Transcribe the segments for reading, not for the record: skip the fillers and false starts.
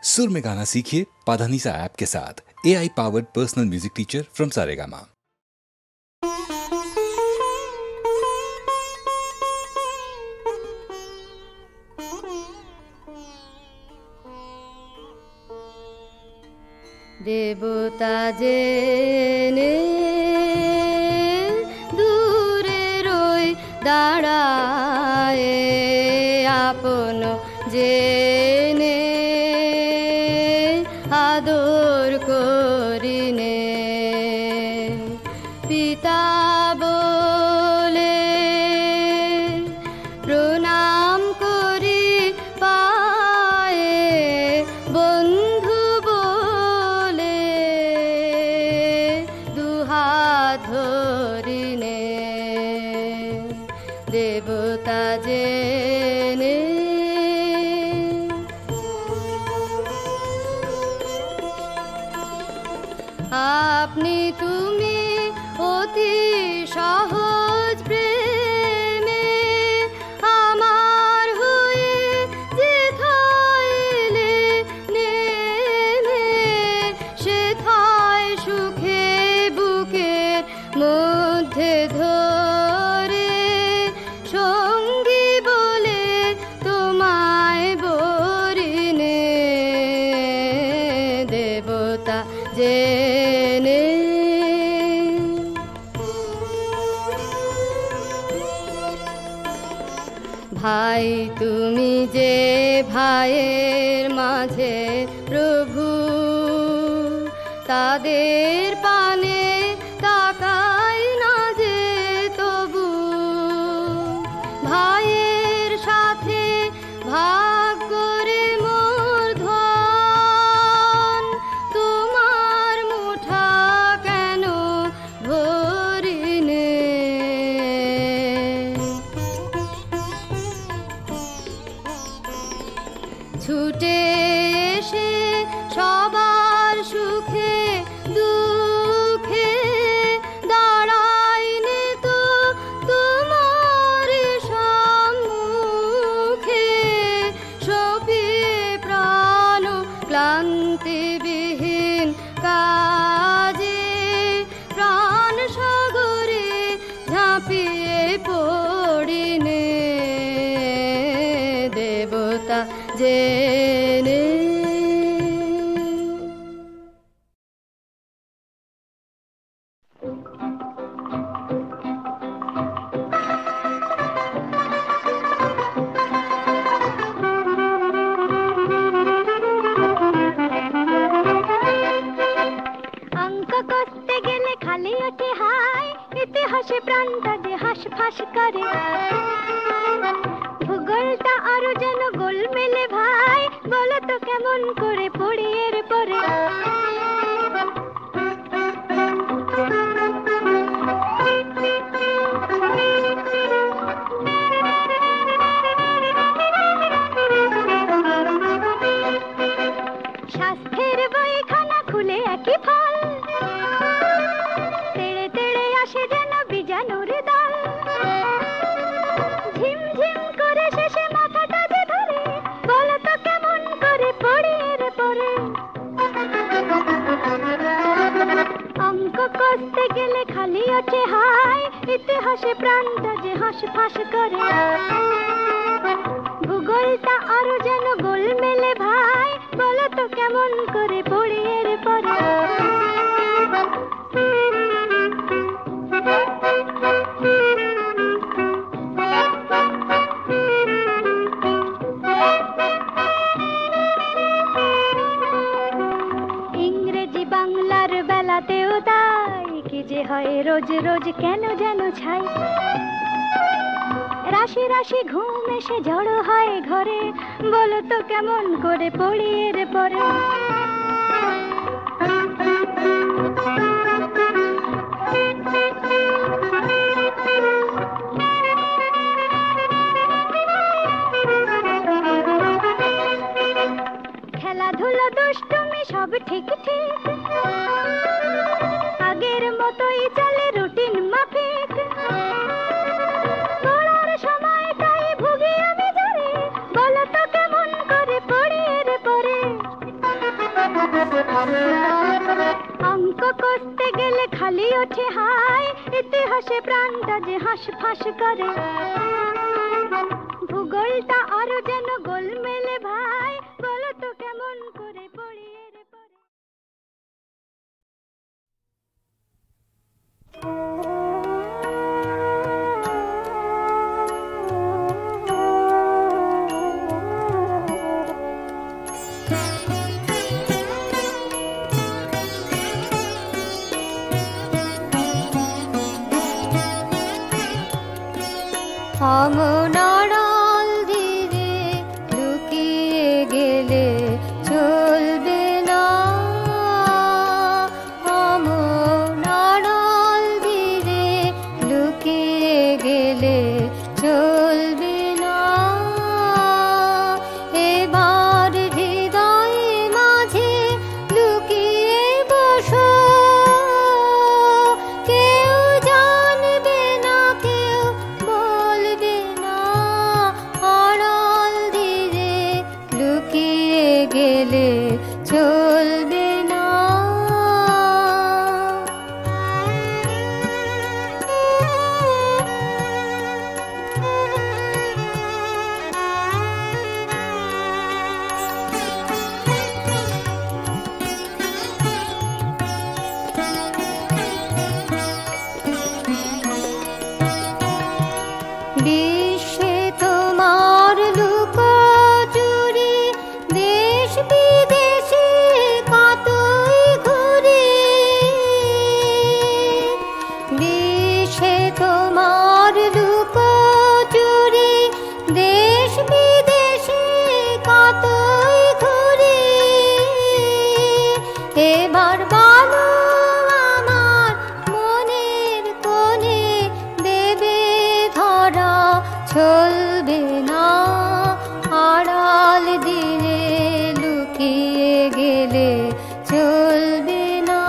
सुर में गाना सीखिए पाधानीसा ऐप के साथ। AI powered personal music teacher from Saregama. देवता जेने दूरे रोई दाड़ाए आपन जेने आदर करिने पिता बोले प्रणाम करी पाए बंधु बोले दुहात धरिने देवता जेने আপনি তুমি অতি সহজ প্রেমে আমার হয়ে যেথাইলে নেমে সেথায় সুখে বুকের মধ্যে ধরে সঙ্গী বলে তোমায় বরিনে দেবতা জেনে ভাই তুমি যে ভাইয়ের মাঝে প্রভু তাদের পানে তাকাই না যে তবু ভাইয়ের সাথে ভাগ করে মোর ধন তোমার মুঠা কেন ভরিনে ছুটে এসে সবার সুখে দুঃখে দাঁড়াইনে তো তোমার সম্মুখে সপিয়ে প্রাণ ক্লান্তিবিহীন কাজে প্রাণ সাগরে ঝাঁপিয়ে পড়িনে দেবতা জেনে অঙ্ক করতে গেলে খালি ওঠে হাই ইতিহাসে প্রাণটা যে হাঁসফাঁস করে ভূগোলটা আরো যেন গোলমেলে ভাই বলো তো কেমন করে পড়ি এর পরে স্বাস্থ্যের বইখানা খুলে একই ফল তেড়ে তেড়ে আসে যেন বীজাণুর দল ঝিমঝিম করে শেষে মাথাটা যে ধরে বলো তো কেমন করে পড়ি এর পরে অঙ্ক করতে গেলে খালি ওঠে হাই ইতিহাসে প্রাণটা যে হাঁসফাঁস করে ভূগোলটা আরো যেন গোলমেলে ভাই বলো তো কেমন করে পড়ি এর পরে ইংরেজি বাংলার বেলাতেও তাই কি যে হয় রোজ রোজ কেন যেন ছাই রাশি রাশি ঘুম এসে জড়ো হয় ঘরে বলো তো কেমন করে পড়ি এর পরে খেলাধুলা দুষ্টুমি সব ঠিক ঠিক আগের মতোই চলে রুটিন মাফিক পড়ার সময়টাই ভুগি আমি ধরে বলো তো কেমন করে পড়ি এর পরে অঙ্ক কষতে গেলে খালি ওঠে হাই, ইতিহাসে প্রাণটা যে হাঁসফাঁস করে। ভূগোলটা আরো যেন গোলমেলে ভাই, বলো তো কেমন করে পড়িয়ে রে পড়ে। আমনাড়াল ধীরে লুকিয়ে গেলে চলবে না, আমনাড়াল ধীরে লুকিয়ে গেলে চলবে না। এবার হৃদয়ে মাঝে লুকিয়ে বসো, কেউ জানবে না কেউ বলবে না, আড়াল ধীরে লুকিয়ে গেলে চলবে না। বিশ্বে তোমার লুকোচুরি, দেশ বিদেশে কতই ঘুরি। বিশ্বে তোমার লুকোচুরি, দেশ বিদেশে কতই ঘুরি। এবার বলো আমার মনের কোণে দেবে ধরা, চলবে না, আড়াল দিনে লুকিয়ে গেলে চলবে না।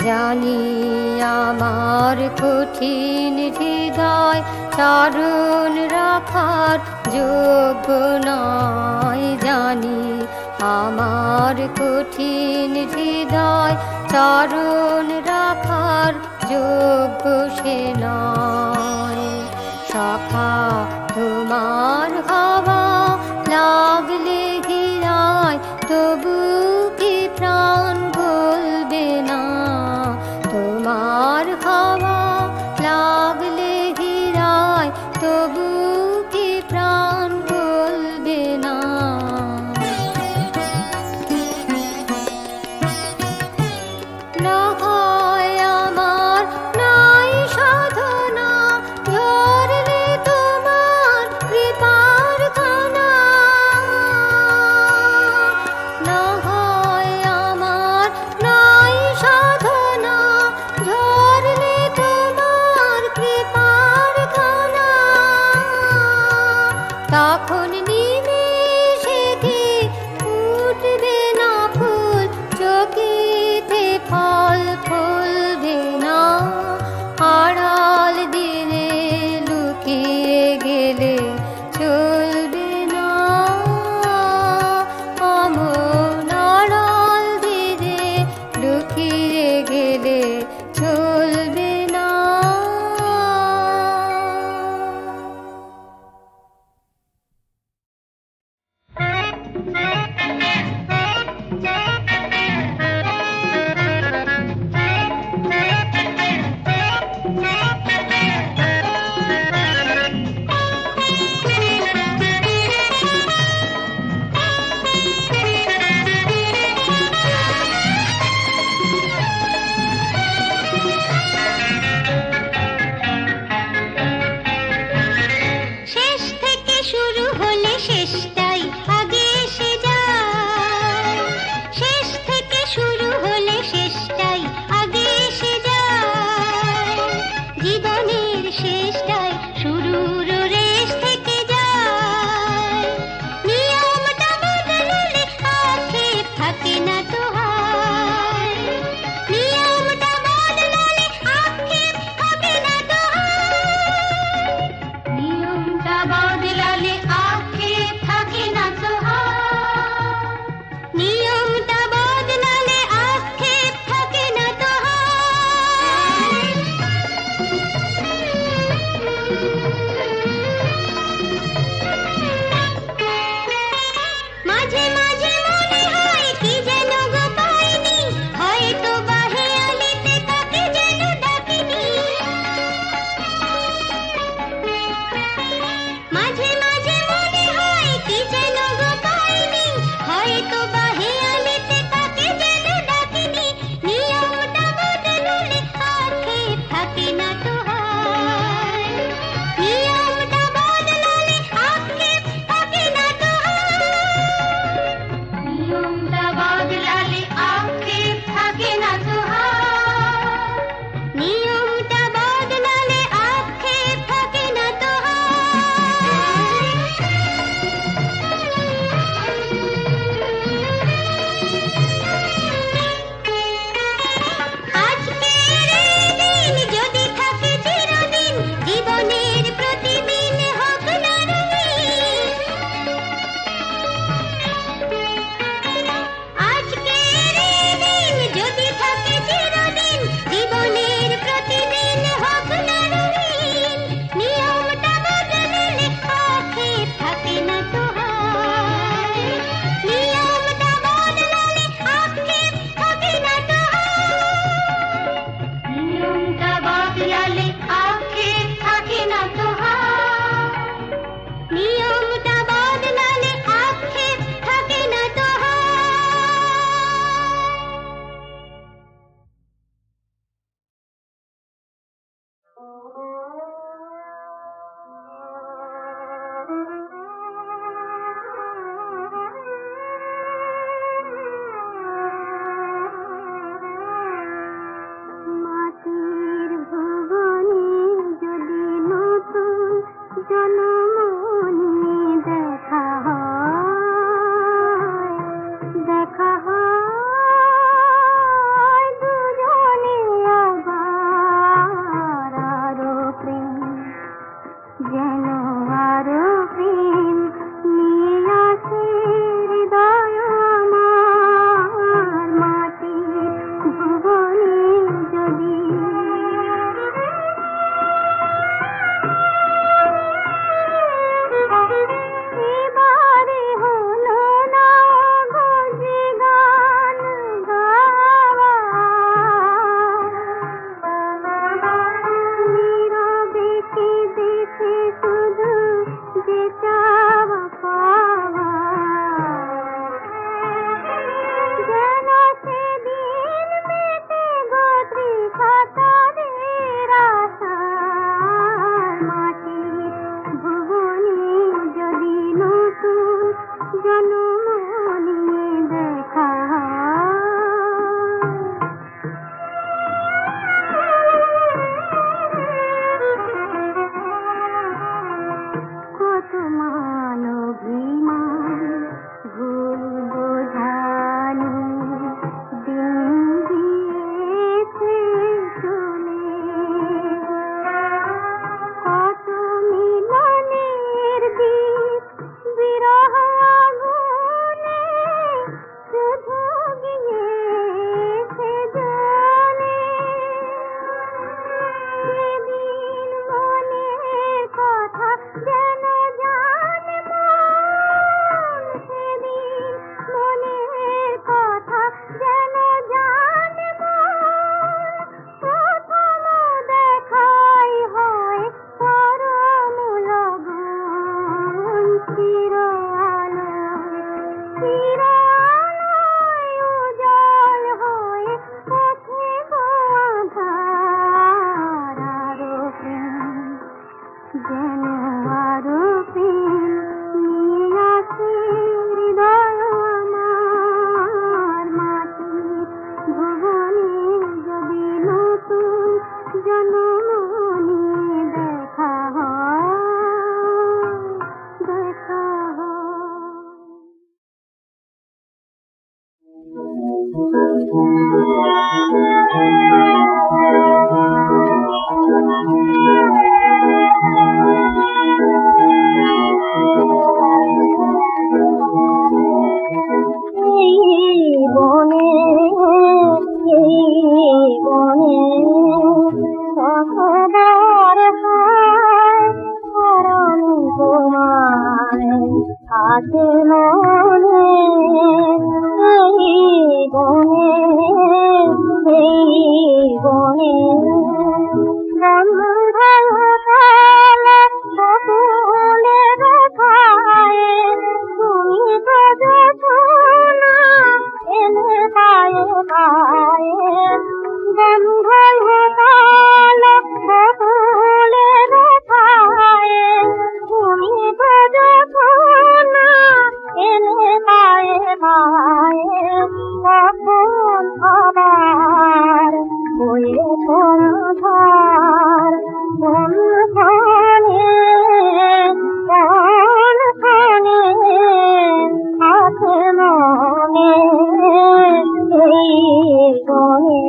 জানি আমার কঠিন হৃদয় চারণ রাখার যোগ্য নয়, জানি আমার কঠিন হৃদয় চারণ রাখার যোগ্য সে নয়। সখা তোমার হাওয়া লাগলে ঘিরায়, তবু কি প্রাণ গলবে না। তোমার হাওয়া লাগলে ঘিরায়, তবু কি প্রাণ গলবে না। না হয় আমার নাই সাধনা, ধরলে তোমার কৃপার খানা। না হয় আমার নাই সাধনা, ধরলে তোমার কৃপার খানা। তখন নিমেষে কি ফুটবে না ফুল, চোখেতে ফল ফুলবে না, আড়াল দিনে লুকিয়ে গেলে চলবে না। আমন আড়াল দিনে লুকিয়ে গেলে চলবে না। ভুবনে যদি এবারে হলো না ঘোষে গান গাওয়া, নীরবে কেঁদেছে শুধু যে চাওয়া পাওয়া, যেন সেদিন মেটে গোত্রী কাতারের আশার মাটির ভুবনে যদি নতুন জন্ম নিয়ে দেখা কত মানবিমান ভুল বোঝানো দিন দিয়েছে চলে, কত মিলনের দিক বিরহ আগুনে শুধু গিয়েছে জ্বলে, সেদিন মনের কথা যেন জানে মন, সেদিন মনের কথা যেন জানে মন, প্রথম দেখাই হয় পরম লগন, চির আলোয় উজ্জ্বল হয়ে ওঠে গো আঁধার, আরো প্রেম যেন আরো প্রেম নিয়ে আসে হৃদয় আমার, মাটির ভুবনে যদি নতুন জন্ম নিয়ে দেখা হয়, দেখা হয়। এই বনে কতবার হায় হারান তোমায় আছে মনে, এই বনে বন্ধুরাই হতালে বকুলের ছায়ে, তুমি তো দেখো না এনে পায়ে পায়ে, বন্ধুরাই হতালে বকুলের ছায়ে, তুমি তো দেখো না এনে পায়ে পায়ে, কখন আবার বয়ে সন্ধার কোন খানে আছে মনে, এই বনে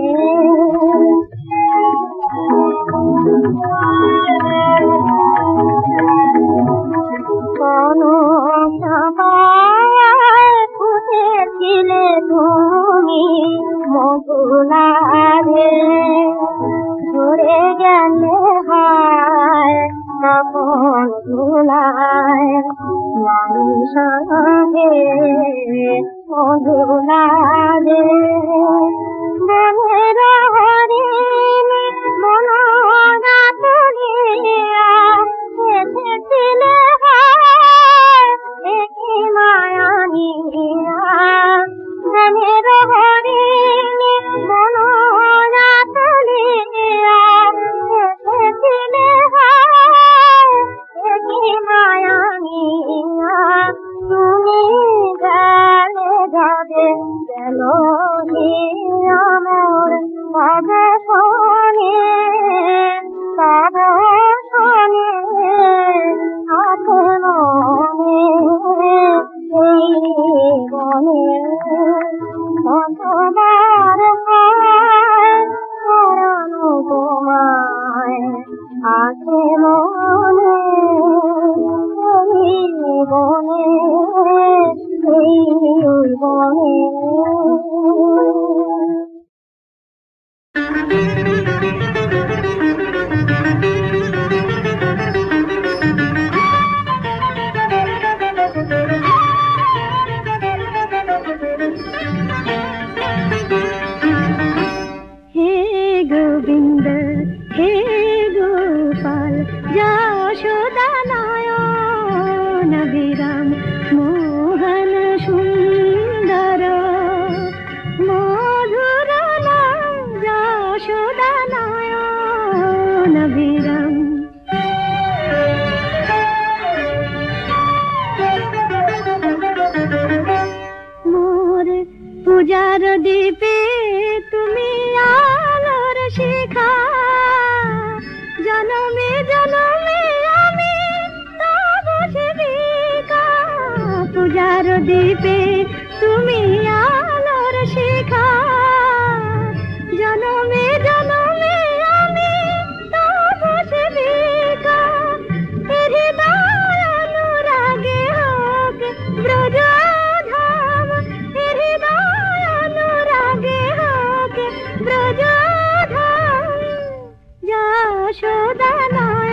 কোন সবাই ফুটেছিলে তুমি মগুলারে, ঝরে গেলে হায় তখন ধুলায় মানুষ মগুলারে, বনের হরিণী মনোরা তুলিয়া এসেছিলে হায় একই মায়ানিয়া, বনের হরিণী মনোরা তুলিয়া এসেছিলে হায় একই মায়ানিয়া, তুমি গেলে যাবে গেল আমার পূজার দীপে তুমি আলোর শিখা, জনমে জনমে আমি তব সেবিকা। পূজার দীপে তুমি আলোর শিখা, জনমে জনমে আমি তব সেবিকা। হৃদয় অনুরাগে হোক ব্রজ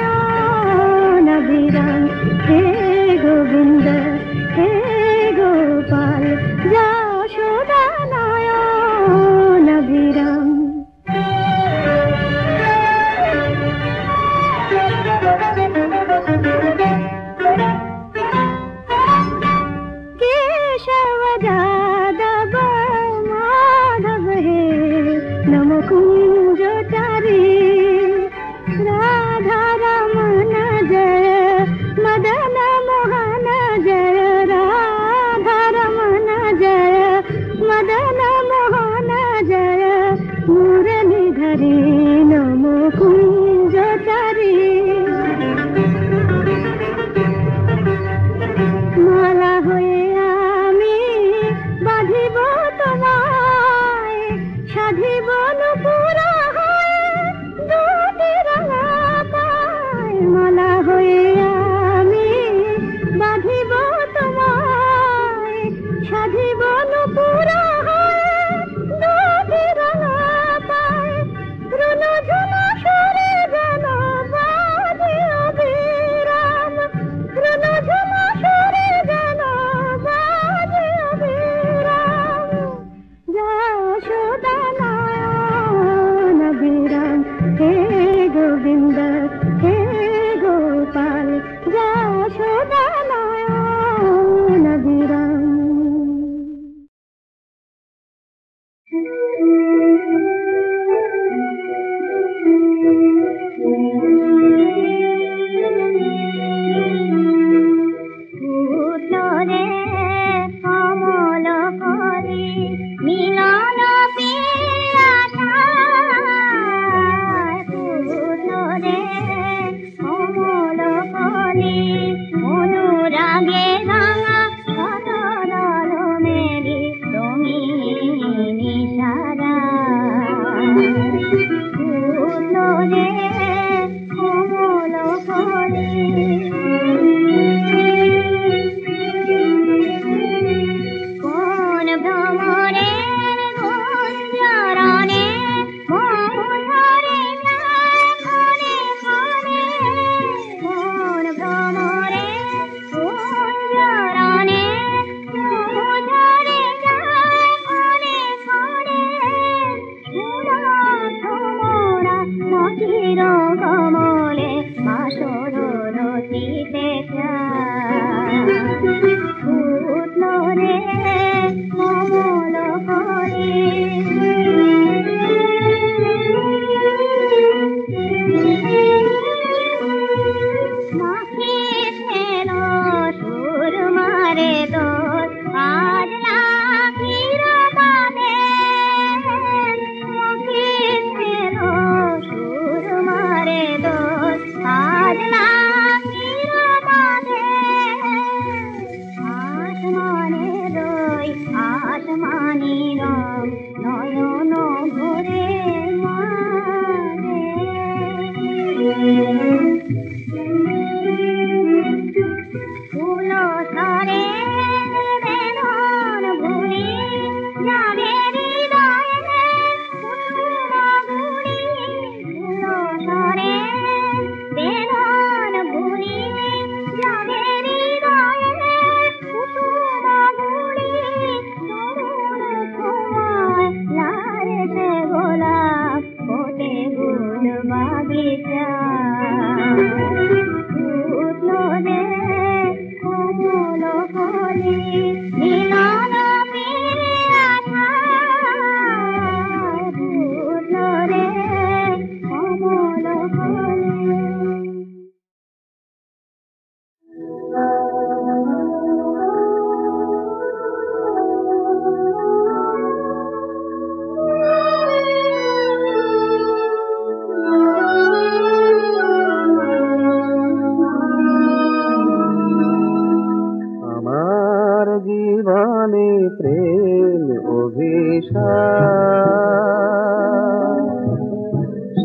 যশোদানয়ন বিরাম। হে গোবিন্দ হে গোপাল, যশোদানয়ন বিরাম। केशव यादव माधव हे नम कुंजचारी। राधा रमन जय मदन मोहन जय, राधा रमन जय मदन मोहन जय। मुरलीधरी नम कुंजचारी। माला হয়ে আমি বাঁধিব তোমায়, সাধিব নুপুরা হয়ে দুটি রাঙা পায়। মালা হয়ে আমি বাঁধিব তোমায়, সাধিব নুপুরা হয়ে দুটি রাঙা পায়। রুনু ঝুনু সুরে যেন বাজে অবিরাম, রুনু ঝুনু সুরে যেন বাজে অবিরাম। যশোদানয়ন বিরাম। হে গোবিন্দ হে গোপাল, যশোদানয়ন বিরাম। উত্তরে কমল করে মিলন পেয়াঠায়। উত্তরে কমল করে অনুরাগে রাঙা সদল মেরি রঙিন ইশারা। উত্তরে কমল করে কোন ভ্রমরের গুঞ্জরণে মধুরে ঘরে ঘরে। কোন ভ্রমরের গুঞ্জরণে মধুরে ঘরে ঘরে। মোরা মতির কমলে বাসর রচিতে চায়। উত্তরে কমল করে মাখিয়েছেন সুর মারে দোর আজ লাখির বাদে। মাখিয়েছেন সুর মারে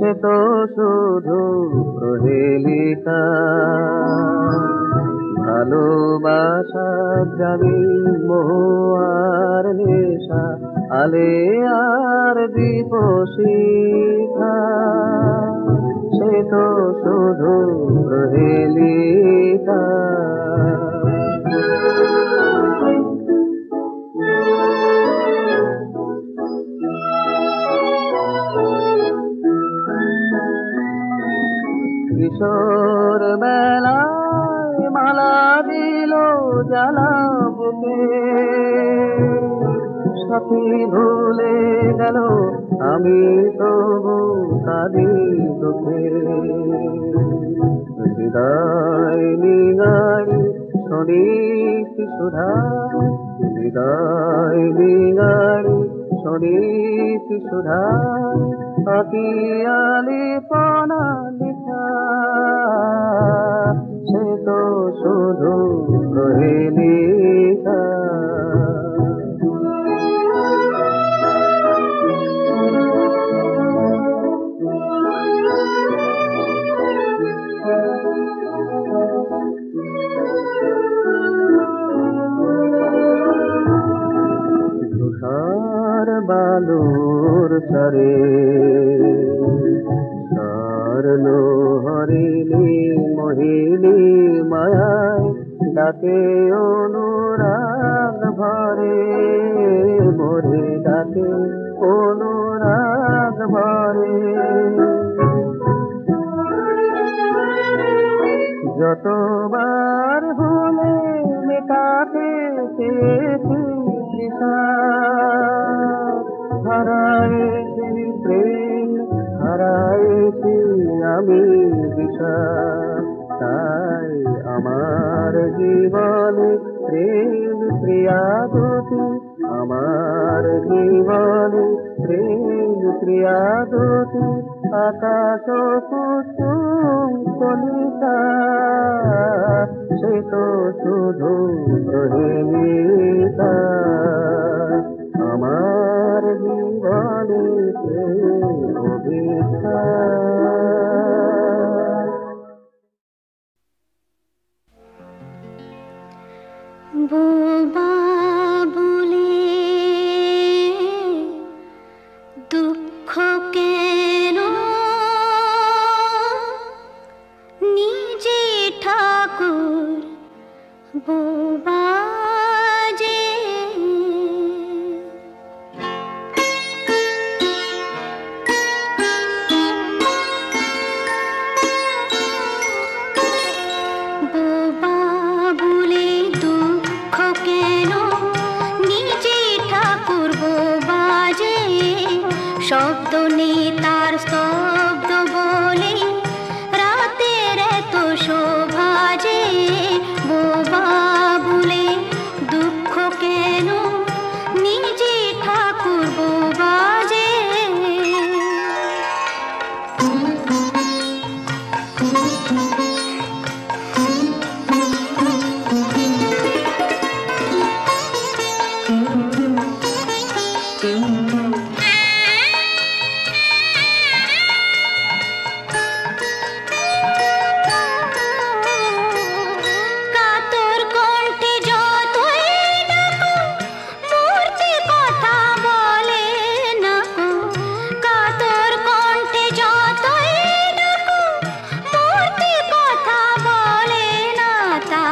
সে তো শুধু প্রহেলিকা ভালোবাসা জানি মোহ আর নেশা আলে আর দীপশিখা সে তো শুধু প্রহেলিকা কিশোর বেলায় মালা দিল জ্বালা বুকে সাথী ভুলে গেল আমি তবু কাঁদি দুঃখে হৃদয় নিগাড়ি শরীর সুধা হৃদয় নিগাড়ি শরীর সুধা আকিয়ালি পানা লিখা সে তো শুধু প্রহেলিকা ধূসর বালুর চরে সারলো হরিণী মোহিনী মায়ায় ডাকে অনুরাগ ভরে মোরে ডাকে অনুরাগ ভরে যতবার ভুলে মেটাতে চেয়েছি তৃষা হারায়েছি প্রেম হারায়েছি আমি দিশা তাই আমার জীবনে প্রেম প্রিয়া দুটি আমার জীবনে প্রেম প্রিয়া দুটি আকাশ কুসুম কলিতা সে তো শুধু প্রহেলিকা আমার জীবনে প্রেম অভিশাপ বোবা বলে দুঃখ কেন নিজে ঠাকুর বোবা যে বোবা বলে দুঃখ কেন নিজে ঠাকুর বোবা যে শব্দ নেই তার স্তব্ধ বলে রাতের এত শোভা যে বোবা বলে দুঃখ কেন নিজে ঠাকুর বোবা যে কাতর কণ্ঠে যতই ডাকো মূর্তি কথা বলে না কো কাতর কণ্ঠে যতই ডাকো মূর্তি কথা বলে না তা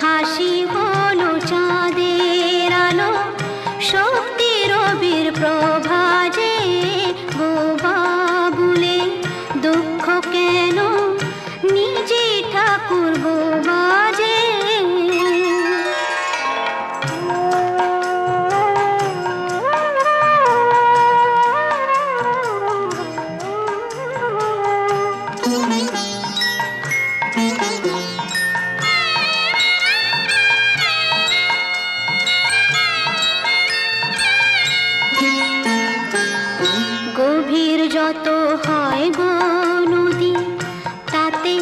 হাসি হলো চাঁদের আলো শক্তি রবির প্রভা যে বোবা বলে দুঃখ কেন নিজে ঠাকুর বোবা যে গভীর যত হয় গো নদী তাতে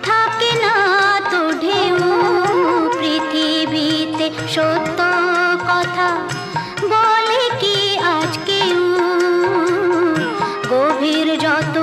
থাকে না তো ঢেউ পৃথিবীতে সত্য কথা বলে কি আজকেও বইয়ের যত